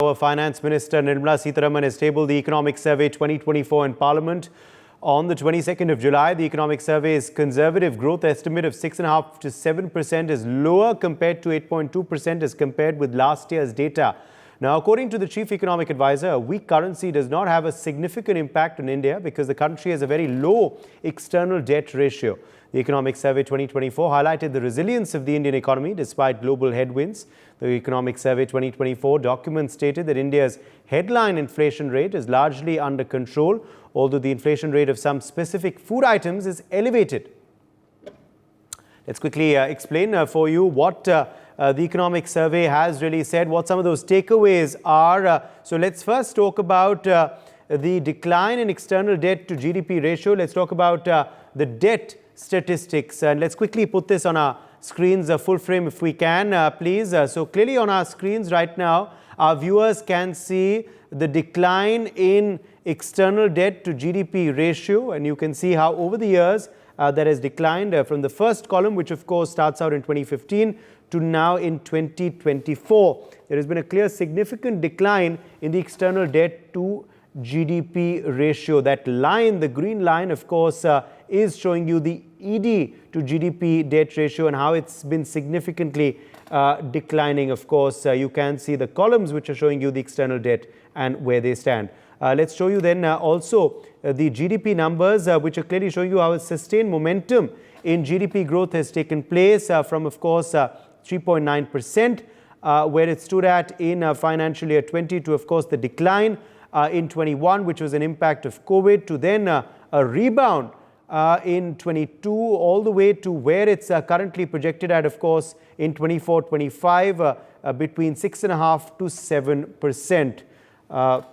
Our Finance Minister Nirmala Sitharaman has tabled the Economic Survey 2024 in Parliament. On the 22nd of July, the Economic Survey's conservative growth estimate of 6.5% to 7% is lower compared to 8.2% as compared with last year's data. Now, according to the Chief Economic Advisor, a weak currency does not have a significant impact on India because the country has a very low external debt ratio. The Economic Survey 2024 highlighted the resilience of the Indian economy despite global headwinds. The Economic Survey 2024 document stated that India's headline inflation rate is largely under control, although the inflation rate of some specific food items is elevated. Let's quickly explain for you what the Economic Survey has really said, what some of those takeaways are. So let's first talk about the decline in external debt to GDP ratio. Let's talk about the debt statistics, and let's quickly put this on our screens, full frame if we can, please. So clearly on our screens right now, our viewers can see the decline in external debt to GDP ratio, and you can see how over the years that has declined from the first column, which of course starts out in 2015, to now in 2024. There has been a clear significant decline in the external debt to GDP ratio. That line, the green line, of course, is showing you the ED to GDP debt ratio and how it's been significantly declining. Of course, you can see the columns which are showing you the external debt and where they stand. Let's show you then also the GDP numbers, which are clearly showing you how a sustained momentum in GDP growth has taken place from, of course, 3.9%, where it stood at in financial year 20, to, of course, the decline in 21, which was an impact of COVID, to then a rebound in 22, all the way to where it's currently projected at, of course, in 24-25, between 6.5% to 7%.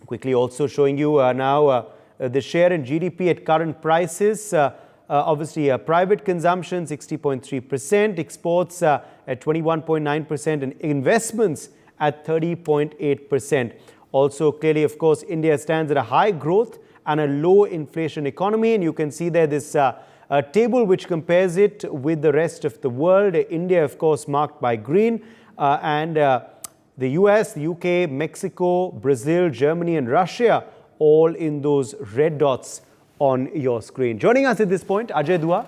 Quickly also showing you now the share in GDP at current prices. Obviously, private consumption 60.3%, exports at 21.9%, and investments at 30.8%. Also, clearly, of course, India stands at a high growth and a low inflation economy, and you can see there this table which compares it with the rest of the world. India, of course, marked by green, and the US, the UK, Mexico, Brazil, Germany, and Russia, all in those red dots on your screen. Joining us at this point, Ajay Dua,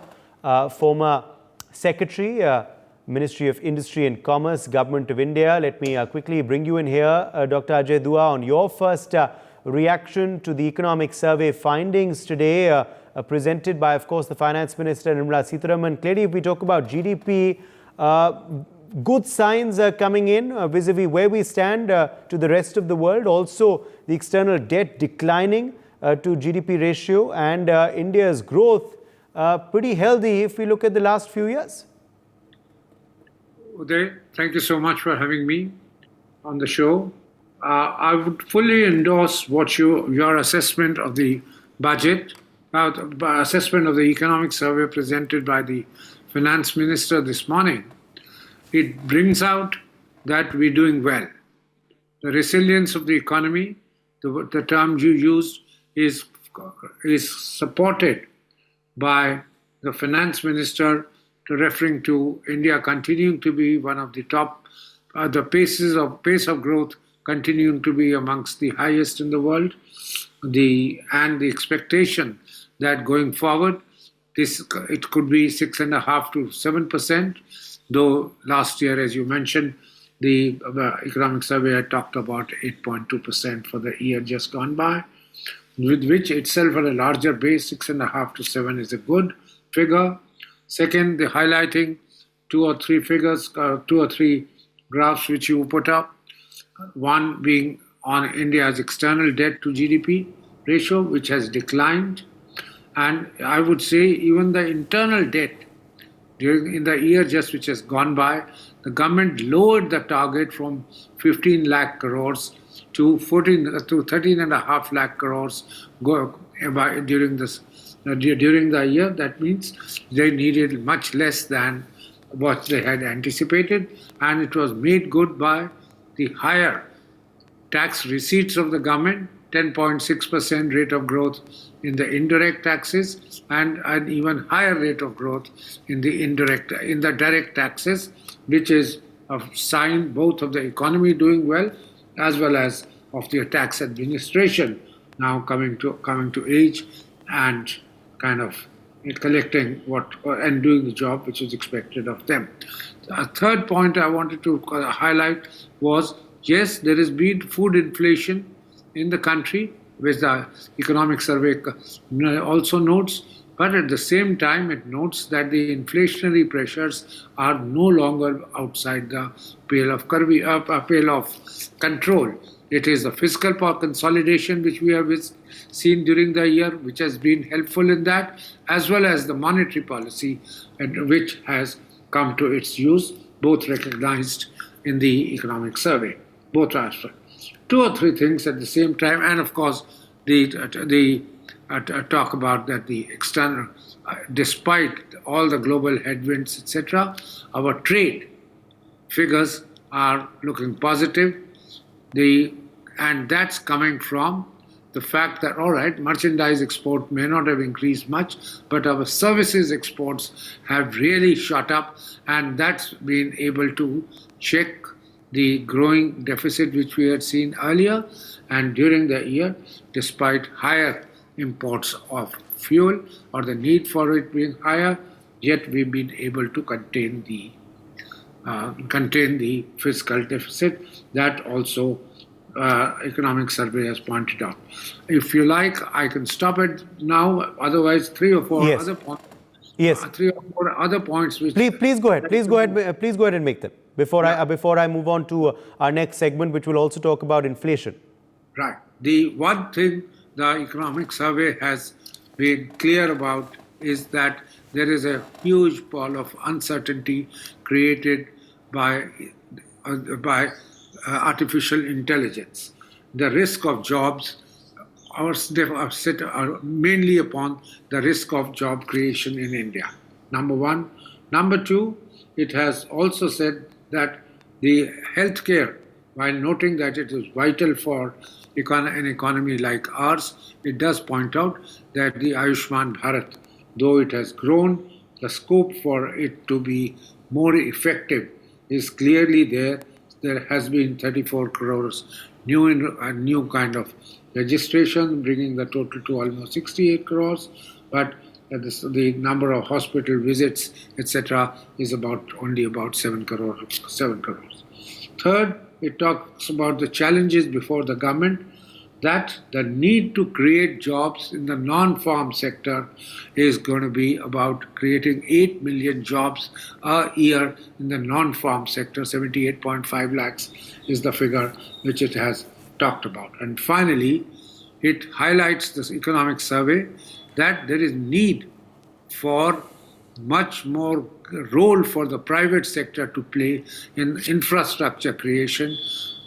former Secretary, Ministry of Industry and Commerce, Government of India. Let me quickly bring you in here, Dr. Ajay Dua, on your first reaction to the Economic Survey findings today, presented by, of course, the Finance Minister Nirmala Sitharaman. Clearly, if we talk about GDP, good signs are coming in vis-a-vis where we stand to the rest of the world. Also, the external debt declining to GDP ratio, and India's growth pretty healthy if we look at the last few years. Uday, thank you so much for having me on the show. I would fully endorse what your assessment of the budget, assessment of the economic survey presented by the Finance Minister this morning. It brings out that we're doing well. The resilience of the economy, the term you used, is supported by the Finance Minister, referring to India continuing to be one of the top, the pace of growth continuing to be amongst the highest in the world, and the expectation that going forward, it could be 6.5% to 7%, though last year, as you mentioned, the Economic Survey had talked about 8.2% for the year just gone by, with which itself at a larger base, 6.5% to 7% is a good figure. Second, the highlighting two or three graphs which you put up. One being on India's external debt to GDP ratio, which has declined. And I would say even the internal debt in the year just which has gone by, the government lowered the target from 15 lakh crores to 13.5 lakh crores during the year. That means they needed much less than what they had anticipated, and it was made good by the higher tax receipts of the government, 10.6% rate of growth in the indirect taxes, and an even higher rate of growth in the direct taxes, which is a sign both of the economy doing well as well as of the tax administration now coming to age and kind of collecting what and doing the job which is expected of them. A third point I wanted to highlight was, yes, there has been food inflation in the country, which the economic survey also notes, but at the same time it notes that the inflationary pressures are no longer outside the pale of control. It is the fiscal consolidation which we have seen during the year, which has been helpful in that, as well as the monetary policy, which has come to its use, both recognized in the economic survey, both aspects. Two or three things at the same time, and of course, the talk about that the external, despite all the global headwinds, etc., our trade figures are looking positive. And that's coming from the fact that, all right, merchandise export may not have increased much, but our services exports have really shot up, and that's been able to check the growing deficit which we had seen earlier. And during the year, despite higher imports of fuel or the need for it being higher, yet we've been able to contain the fiscal deficit. That also economic survey has pointed out. If you like, I can stop it now. Otherwise, three or four other points. Yes. 3 or 4 other points. Which please go ahead. Please go ahead and make them before I move on to our next segment, which will also talk about inflation. Right. The one thing the economic survey has been clear about is that there is a huge pall of uncertainty created by artificial intelligence. The risk of jobs are mainly upon the risk of job creation in India. Number one. Number two, it has also said that the healthcare, while noting that it is vital for an economy like ours, it does point out that the Ayushman Bharat, though it has grown, the scope for it to be more effective is clearly there. There has been 34 crores new kind of registration, bringing the total to almost 68 crores. But the number of hospital visits, etc., is only about 7 crores. Third, it talks about the challenges before the government, that the need to create jobs in the non-farm sector is going to be about creating 8 million jobs a year in the non-farm sector. 78.5 lakhs is the figure which it has talked about. And finally, it highlights this economic survey that there is need for much more role for the private sector to play in infrastructure creation,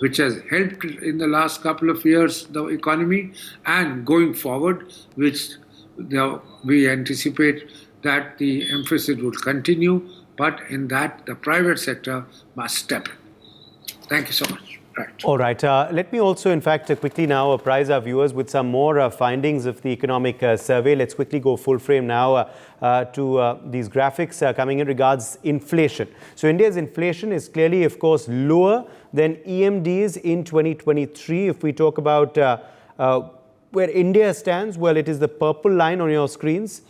which has helped in the last couple of years the economy, and going forward, which we anticipate that the emphasis will continue, but in that the private sector must step in. Thank you so much. Right. All right. Let me also, in fact, quickly now apprise our viewers with some more findings of the economic survey. Let's quickly go full frame now to these graphics coming in regards inflation. So India's inflation is clearly, of course, lower than EMD's in 2023. If we talk about where India stands, well, it is the purple line on your screens.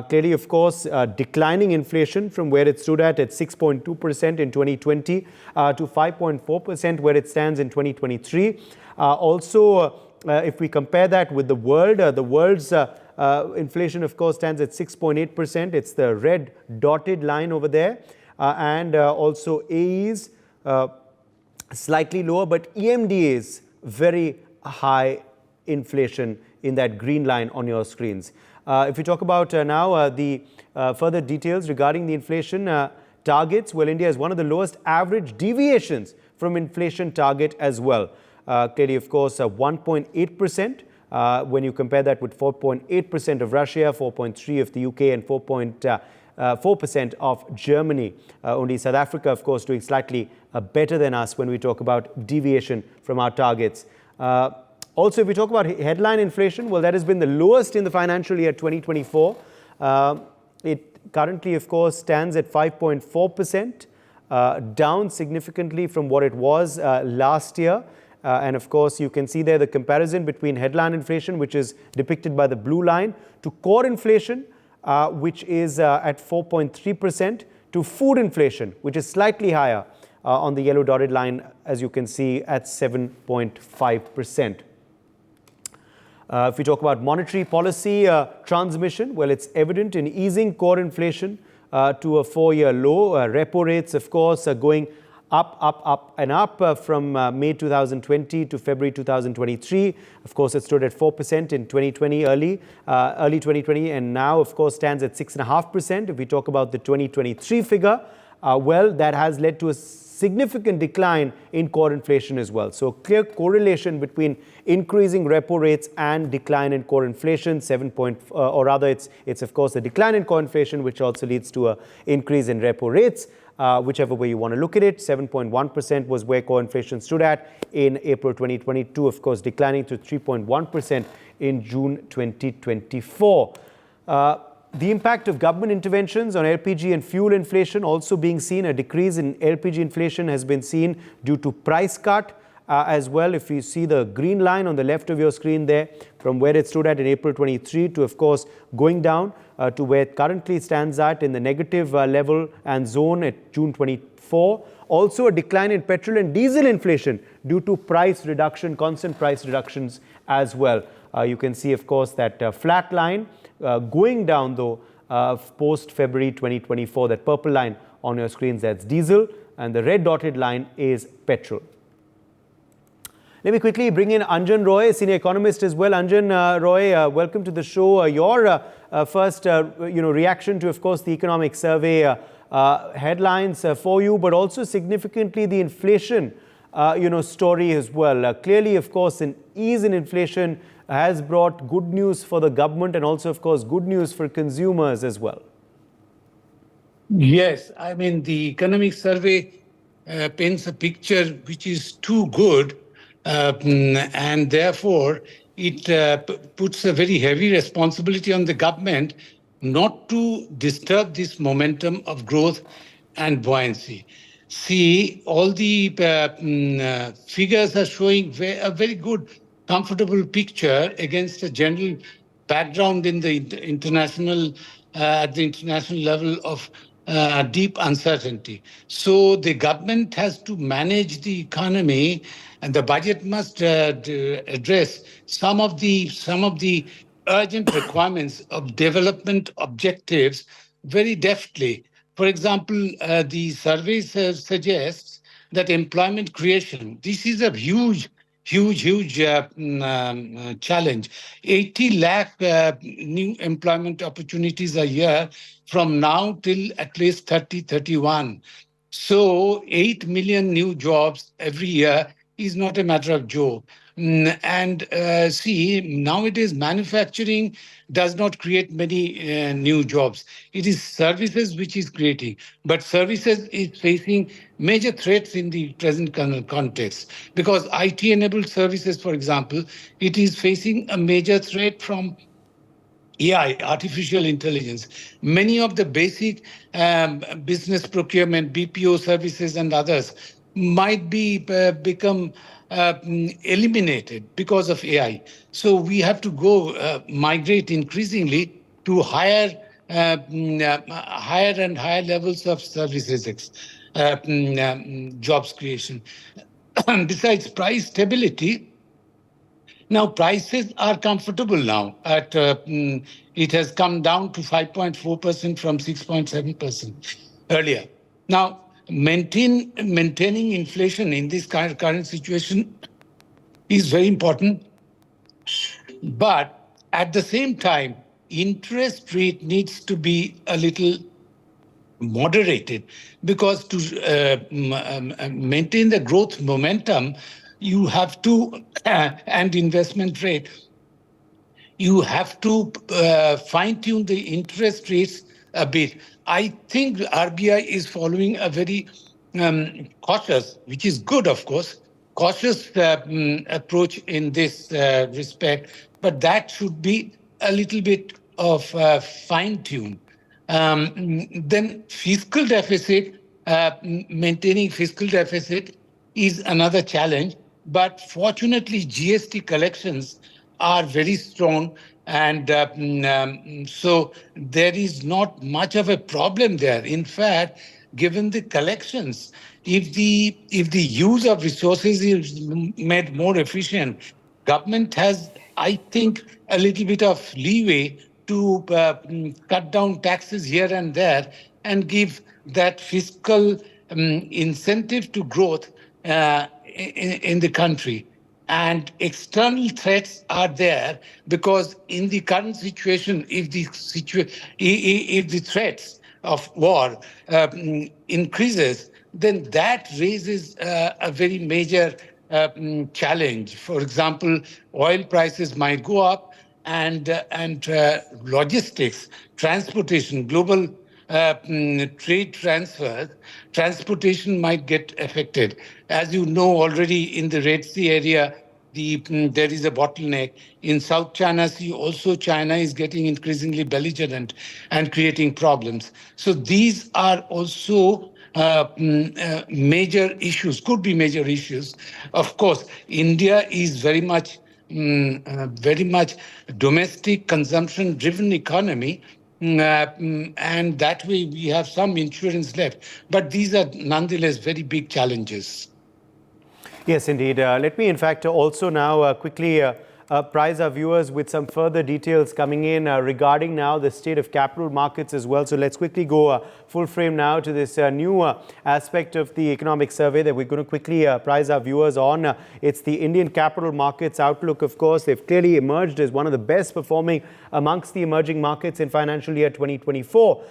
Clearly, of course, declining inflation from where it stood at 6.2% in 2020 to 5.4% where it stands in 2023. Also, if we compare that with the world's inflation, of course, stands at 6.8%. It's the red dotted line over there. And also AE's slightly lower, but EMDA's very high inflation in that green line on your screens. If we talk about now the further details regarding the inflation targets, well, India is one of the lowest average deviations from inflation target as well. Clearly, of course, 1.8% when you compare that with 4.8% of Russia, 4.3% of the UK, and 4% of Germany. Only South Africa, of course, doing slightly better than us when we talk about deviation from our targets. Also, if we talk about headline inflation, well, that has been the lowest in the financial year 2024. It currently, of course, stands at 5.4%, down significantly from what it was last year. And of course, you can see there the comparison between headline inflation, which is depicted by the blue line, to core inflation, which is at 4.3%, to food inflation, which is slightly higher on the yellow dotted line, as you can see, at 7.5%. If we talk about monetary policy transmission, well, it's evident in easing core inflation to a 4-year low. Repo rates, of course, are going up and up from May 2020 to February 2023. Of course, it stood at 4% in 2020, early 2020, and now, of course, stands at 6.5%. If we talk about the 2023 figure, well, that has led to a significant decline in core inflation as well. So clear correlation between increasing repo rates and decline in core inflation. Or rather, it's of course a decline in core inflation, which also leads to an increase in repo rates. Whichever way you want to look at it, 7.1% was where core inflation stood at in April 2022, of course, declining to 3.1% in June 2024. The impact of government interventions on LPG and fuel inflation also being seen. A decrease in LPG inflation has been seen due to price cut as well. If you see the green line on the left of your screen there, from where it stood at in April 23 to, of course, going down to where it currently stands at in the negative level and zone at June 24. Also a decline in petrol and diesel inflation due to price reduction, constant price reductions as well. You can see, of course, that flat line going down, though, post-February 2024. That purple line on your screens, that's diesel, and the red dotted line is petrol. Let me quickly bring in Anjan Roy, senior economist as well. Anjan Roy, welcome to the show. Your first reaction to, of course, the economic survey headlines for you, but also significantly the inflation story as well. Clearly, of course, an ease in inflation has brought good news for the government and also, of course, good news for consumers as well. Yes, I mean, the economic survey paints a picture which is too good, and therefore it puts a very heavy responsibility on the government not to disturb this momentum of growth and buoyancy. See, all the figures are showing a very good, comfortable picture against a general background in the international, at the international level of deep uncertainty. So the government has to manage the economy, and the budget must address some of the urgent requirements of development objectives very deftly. For example, the survey suggests that employment creation, this is a huge challenge. 80 lakh new employment opportunities a year from now till at least 2031. So 8 million new jobs every year is not a matter of joke. And see, nowadays manufacturing does not create many new jobs. It is services which is creating. But services is facing major threats in the present context. Because IT-enabled services, for example, it is facing a major threat from AI, artificial intelligence. Many of the basic business procurement, BPO services and others might be become eliminated because of AI. So we have to go migrate increasingly to higher and higher levels of services, jobs creation. Besides price stability, now prices are comfortable now. It has come down to 5.4% from 6.7% earlier. Now, maintaining inflation in this current situation is very important. But at the same time, interest rate needs to be a little moderated, because to maintain the growth momentum, you have to, and investment rate, you have to fine-tune the interest rates a bit. I think RBI is following a very cautious, which is good, of course, cautious approach in this respect, but that should be a little bit of fine-tune. Then fiscal deficit, maintaining fiscal deficit is another challenge. But fortunately, GST collections are very strong, and so there is not much of a problem there. In fact, given the collections, if the use of resources is made more efficient, government has, I think, a little bit of leeway to cut down taxes here and there and give that fiscal incentive to growth in the country. And external threats are there because in the current situation, if the threats of war increases, then that raises a very major challenge. For example, oil prices might go up, and logistics, transportation, global trade transfers, transportation might get affected. As you know already, in the Red Sea area, there is a bottleneck. In South China Sea, also China is getting increasingly belligerent and creating problems. So these are also major issues, could be major issues. Of course, India is very much domestic consumption driven economy. And that way we have some insurance left. But these are nonetheless very big challenges. Yes, indeed. Let me, in fact, also now quickly apprise our viewers with some further details coming in regarding now the state of capital markets as well. So let's quickly go full frame now to this new aspect of the economic survey that we're going to quickly apprise our viewers on. It's the Indian capital markets outlook, of course. They've clearly emerged as one of the best performing amongst the emerging markets in financial year 2024.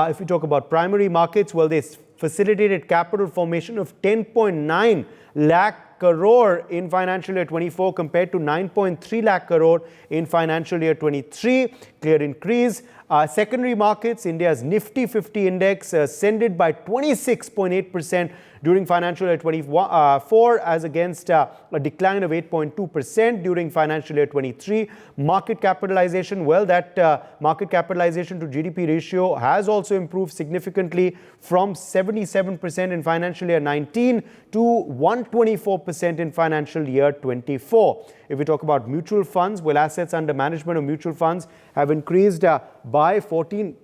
If we talk about primary markets, well, they facilitated capital formation of 10.9 lakh crore in financial year 24 compared to 9.3 lakh crore in financial year 23. Clear increase. Secondary markets, India's Nifty 50 index ascended by 26.8% during financial year 24 as against a decline of 8.2% during financial year 23. Market capitalization, well, that market capitalization to GDP ratio has also improved significantly from 77% in financial year 19 to 124% in financial year 24. If we talk about mutual funds, well, assets under management of mutual funds have increased by 14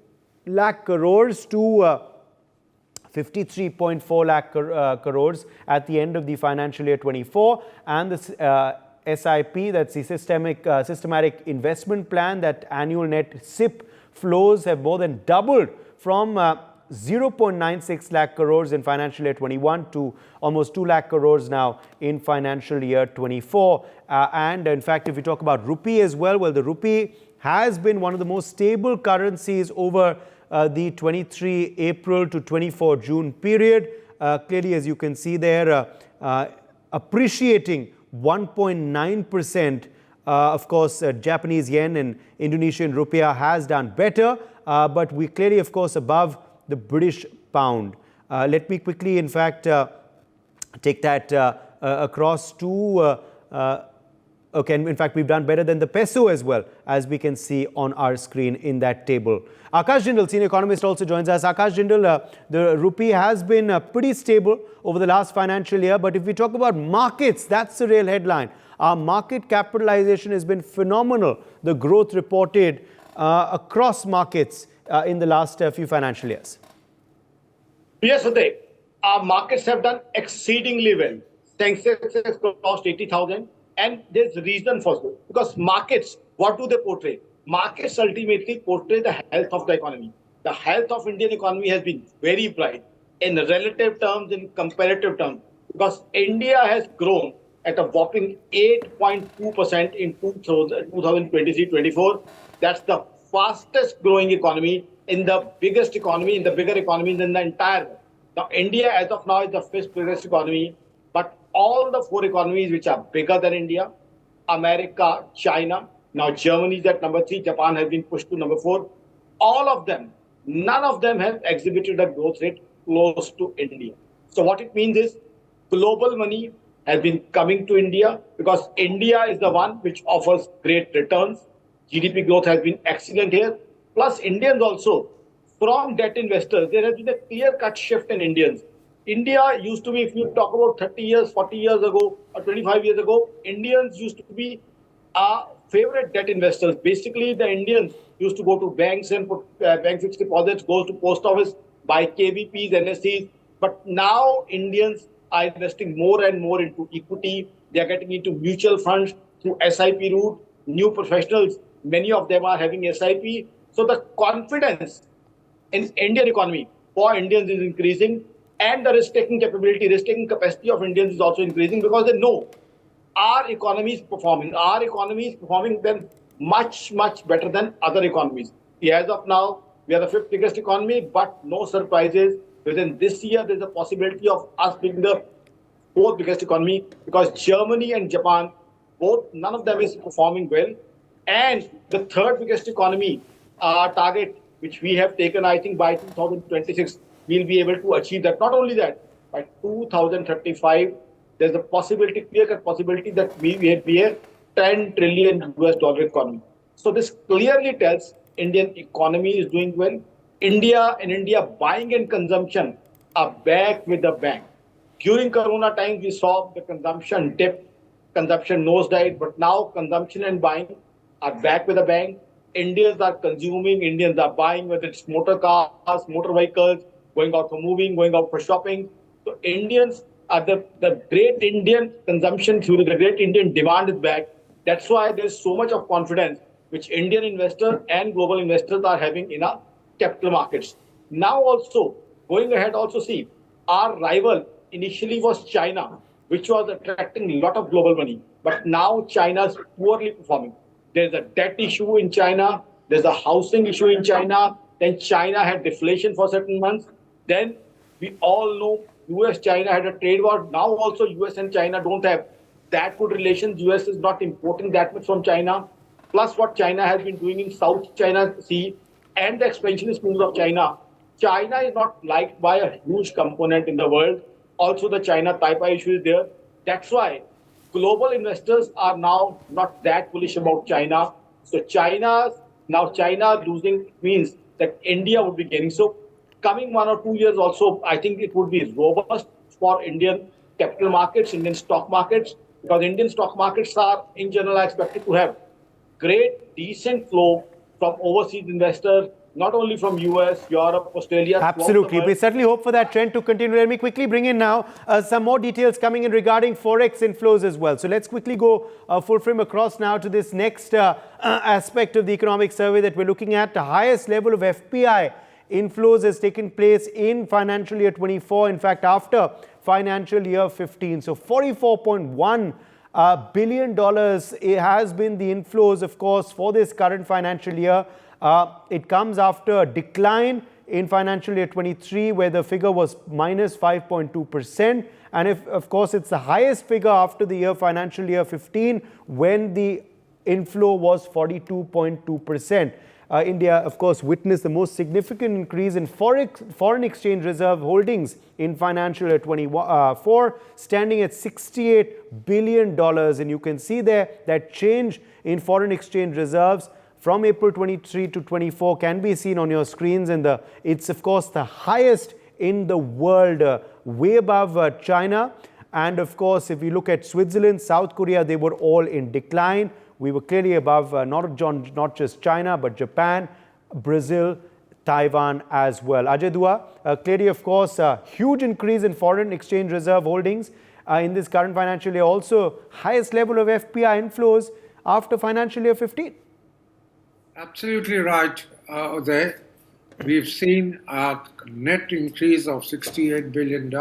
lakh crores to 53.4 lakh crores at the end of the financial year 24. And the SIP, that's the systematic investment plan, that annual net SIP flows have more than doubled from 0.96 lakh crores in financial year 21 to almost 2 lakh crores now in financial year 24. And in fact, if we talk about rupee as well, well, the rupee has been one of the most stable currencies over the 23 April to 24 June period. Clearly, as you can see there, appreciating 1.9%. Of course, Japanese yen and Indonesian rupiah has done better, but we clearly, of course, above the British pound. Let me quickly, in fact, take that across to okay, in fact, we've done better than the peso as well, as we can see on our screen in that table. Akash Jindal, senior economist, also joins us. Akash Jindal, the rupee has been pretty stable over the last financial year, but if we talk about markets, that's the real headline. Our market capitalization has been phenomenal, the growth reported across markets in the last few financial years. Yes, Uday. Our markets have done exceedingly well. Sensex has crossed 80,000. And there's reason for it. Because markets, what do they portray? Markets ultimately portray the health of the economy. The health of Indian economy has been very bright in relative terms, in comparative terms. Because India has grown at a whopping 8.2% in 2023-24. That's the fastest growing economy in the biggest economy, in the bigger economies in the entire world. Now, India, as of now, is the fifth biggest economy. But all the four economies which are bigger than India, America, China, now Germany is at number 3, Japan has been pushed to number 4. All of them, none of them have exhibited a growth rate close to India. So what it means is global money has been coming to India because India is the one which offers great returns. GDP growth has been excellent here. Plus Indians also, from debt investors, there has been a clear-cut shift in Indians India used to be, if you talk about 30 years, 40 years ago, or 25 years ago, Indians used to be our favorite debt investors. Basically, the Indians used to go to banks and put bank fixed deposits, goes to post office, buy KVPs, NSCs. But now Indians are investing more and more into equity. They are getting into mutual funds through SIP route. New professionals, many of them are having SIP. So the confidence in Indian economy for Indians is increasing, and the risk-taking capability, risk-taking capacity of Indians is also increasing because they know our economy is performing. Our economy is performing then much, much better than other economies. As of now, we are the fifth biggest economy, but no surprises. Within this year, there's a possibility of us being the fourth biggest economy because Germany and Japan, both, none of them is performing well. And the third biggest economy, our target, which we have taken, I think by 2026, we'll be able to achieve that. Not only that, by 2035, there's a possibility, clear-cut possibility that we will be a $10 trillion US economy. So this clearly tells Indian economy is doing well. India buying and consumption are back with the bang. During Corona times, we saw the consumption dip, consumption nosedive, but now consumption and buying are back with a bang. Indians are consuming, Indians are buying, whether it's motor cars, motor vehicles, going out for moving, going out for shopping. So Indians are the great Indian consumption through the great Indian demand is back. That's why there's so much of confidence which Indian investors and global investors are having in our capital markets. Now also, going ahead, also see, our rival initially was China, which was attracting a lot of global money. But now China is poorly performing. There's a debt issue in China. There's a housing issue in China. Then China had deflation for certain months. Then we all know US-China had a trade war. Now also US and China don't have that good relations. US is not importing that much from China. Plus what China has been doing in South China Sea and the expansionist moves of China. China is not liked by a huge component in the world. Also the China-Taiwan issue is there. That's why global investors are now not that bullish about China. So China losing means that India would be gaining. So coming 1 or 2 years also, I think it would be robust for Indian capital markets, Indian stock markets, because Indian stock markets are in general expected to have great, decent flow from overseas investors, not only from US, Europe, Australia. Absolutely. We certainly hope for that trend to continue. Let me quickly bring in now some more details coming in regarding Forex inflows as well. So let's quickly go full frame across now to this next aspect of the economic survey that we're looking at. The highest level of FPI inflows has taken place in financial year 24. In fact, after financial year 15. So $44.1 billion it has been the inflows, of course, for this current financial year. It comes after a decline in financial year 23, where the figure was minus 5.2%. And of course, it's the highest figure after the financial year 15, when the inflow was 42.2%. India, of course, witnessed the most significant increase in foreign exchange reserve holdings in financial year 24, standing at $68 billion. And you can see there that change in foreign exchange reserves from April 23 to 24 can be seen on your screens. And it's, of course, the highest in the world, way above China. And, of course, if you look at Switzerland, South Korea, they were all in decline. We were clearly above not just China, but Japan, Brazil, Taiwan as well. Ajay Dua, clearly, of course, a huge increase in foreign exchange reserve holdings in this current financial year. Also, highest level of FPI inflows after financial year 15. Absolutely right, Uday. We've seen a net increase of $68 billion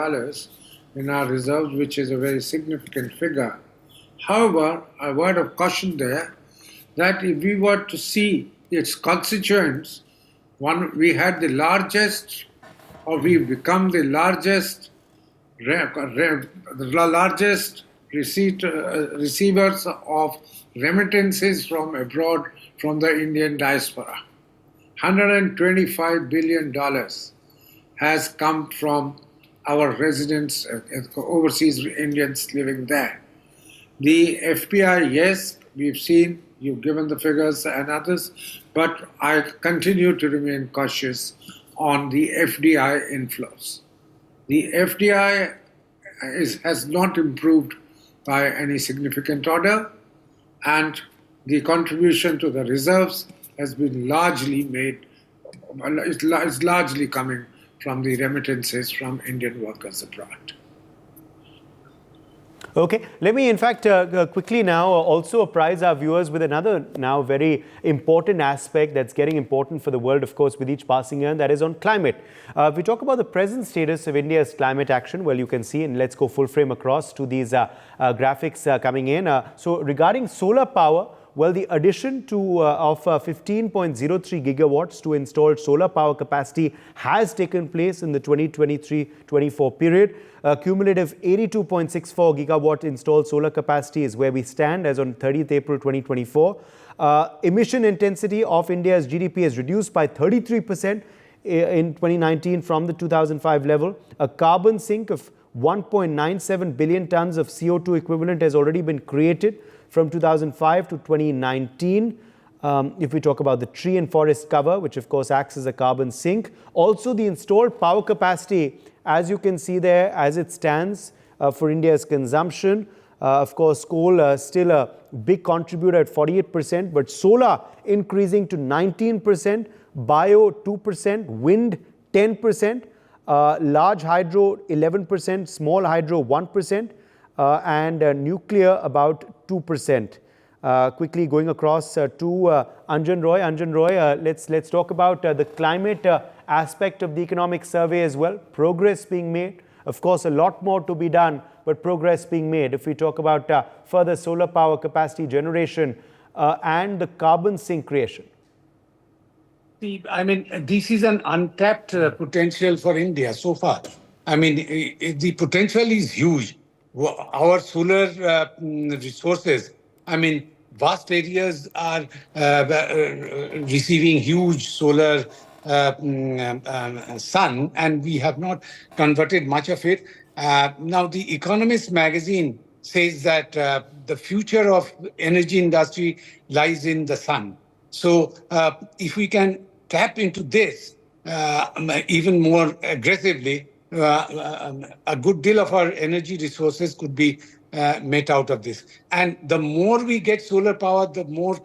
in our reserves, which is a very significant figure. However, a word of caution there, that if we were to see its constituents, we had the largest, or we've become the largest receivers of remittances from abroad from the Indian diaspora. $125 billion has come from our residents, overseas Indians living there. The FPI, yes, we've seen, you've given the figures and others, but I continue to remain cautious on the FDI inflows. The FDI has not improved by any significant order, and the contribution to the reserves has been largely made, is largely coming from the remittances from Indian workers abroad. Okay, let me in fact quickly now also apprise our viewers with another now very important aspect that's getting important for the world, of course, with each passing year, and that is on climate. If we talk about the present status of India's climate action, well, you can see, and let's go full frame across to these graphics coming in. So regarding solar power, well, the addition to of 15.03 gigawatts to installed solar power capacity has taken place in the 2023-24 period. Cumulative 82.64 gigawatt installed solar capacity is where we stand as on 30th April 2024. Emission intensity of India's GDP has reduced by 33% in 2019 from the 2005 level. A carbon sink of 1.97 billion tons of CO2 equivalent has already been created from 2005 to 2019. If we talk about the tree and forest cover, which of course acts as a carbon sink. Also the installed power capacity, as you can see there, as it stands for India's consumption. Of course, coal still a big contributor at 48%, but solar increasing to 19%, bio 2%, wind 10%, large hydro 11%, small hydro 1%, and nuclear about 2%. Quickly going across to Anjan Roy. Anjan Roy, let's talk about the climate aspect of the economic survey as well. Progress being made. Of course, a lot more to be done, but progress being made. If we talk about further solar power capacity generation and the carbon sink creation. I mean, this is an untapped potential for India so far. I mean, the potential is huge. Our solar resources, I mean, vast areas are receiving huge solar sun, and we have not converted much of it. Now, The Economist magazine says that the future of energy industry lies in the sun. So if we can tap into this even more aggressively, a good deal of our energy resources could be met out of this. And the more we get solar power, the more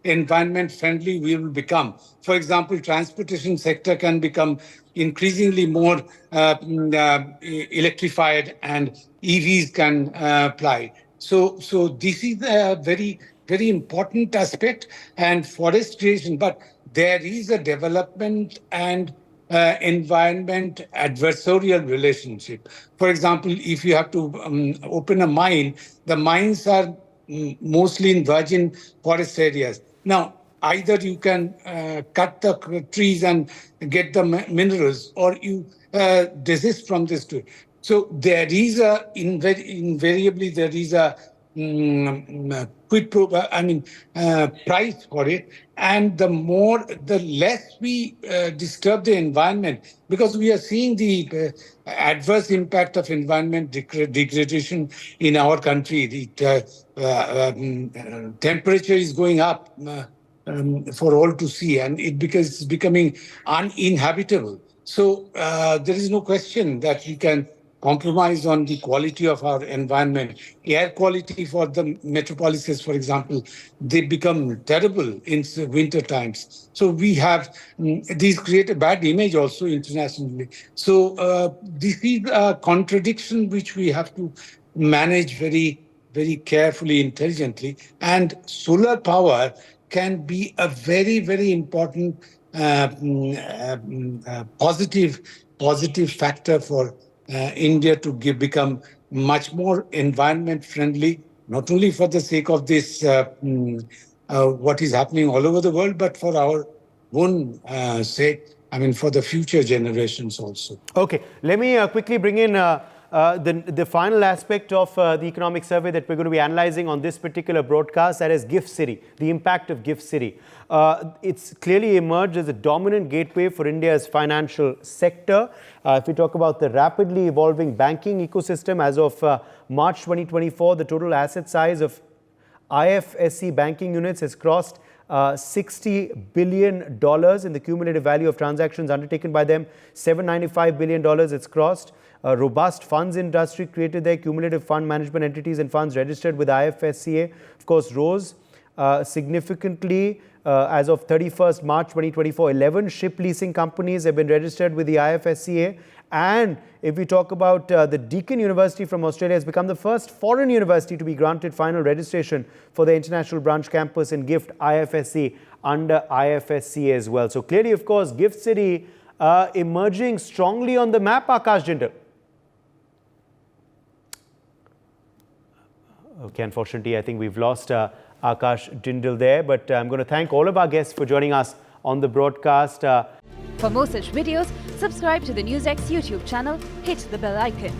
environment friendly we will become. For example, transportation sector can become increasingly more electrified, and EVs can apply. So this is a very, very important aspect, and forest creation. But there is a development and environment adversarial relationship. For example, if you have to open a mine, the mines are mostly in virgin forest areas. Now, either you can cut the trees and get the minerals, or you desist from this too. So there is invariably there is a price for it, and the less we disturb the environment, because we are seeing the adverse impact of environment degradation in our country. The temperature is going up for all to see, and it's becoming uninhabitable. So there is no question that we can compromise on the quality of our environment. Air quality for the metropolises, for example, they become terrible in winter times. So we have, these create a bad image also internationally. So this is a contradiction which we have to manage very, very carefully, intelligently. And solar power can be a very, very important positive factor for India to become much more environment friendly, not only for the sake of this, what is happening all over the world, but for our own sake, I mean, for the future generations also. Okay, let me quickly bring in the final aspect of the economic survey that we're going to be analyzing on this particular broadcast, that is GIFT City, the impact of GIFT City. It's clearly emerged as a dominant gateway for India's financial sector. If we talk about the rapidly evolving banking ecosystem, as of March 2024, the total asset size of IFSC banking units has crossed $60 billion in the cumulative value of transactions undertaken by them. $795 billion it's crossed. A robust funds industry created there. Cumulative fund management entities and funds registered with IFSCA, of course, rose significantly. As of 31st March 2024, 11 ship leasing companies have been registered with the IFSCA. And if we talk about the Deakin University from Australia, has become the first foreign university to be granted final registration for the International Branch Campus in GIFT IFSC under IFSCA as well. So clearly, of course, GIFT City emerging strongly on the map, Akash Jindal. Okay, unfortunately, I think we've lost Akash Jindal there, but I'm going to thank all of our guests for joining us on the broadcast. For more such videos, subscribe to the NewsX YouTube channel, hit the bell icon.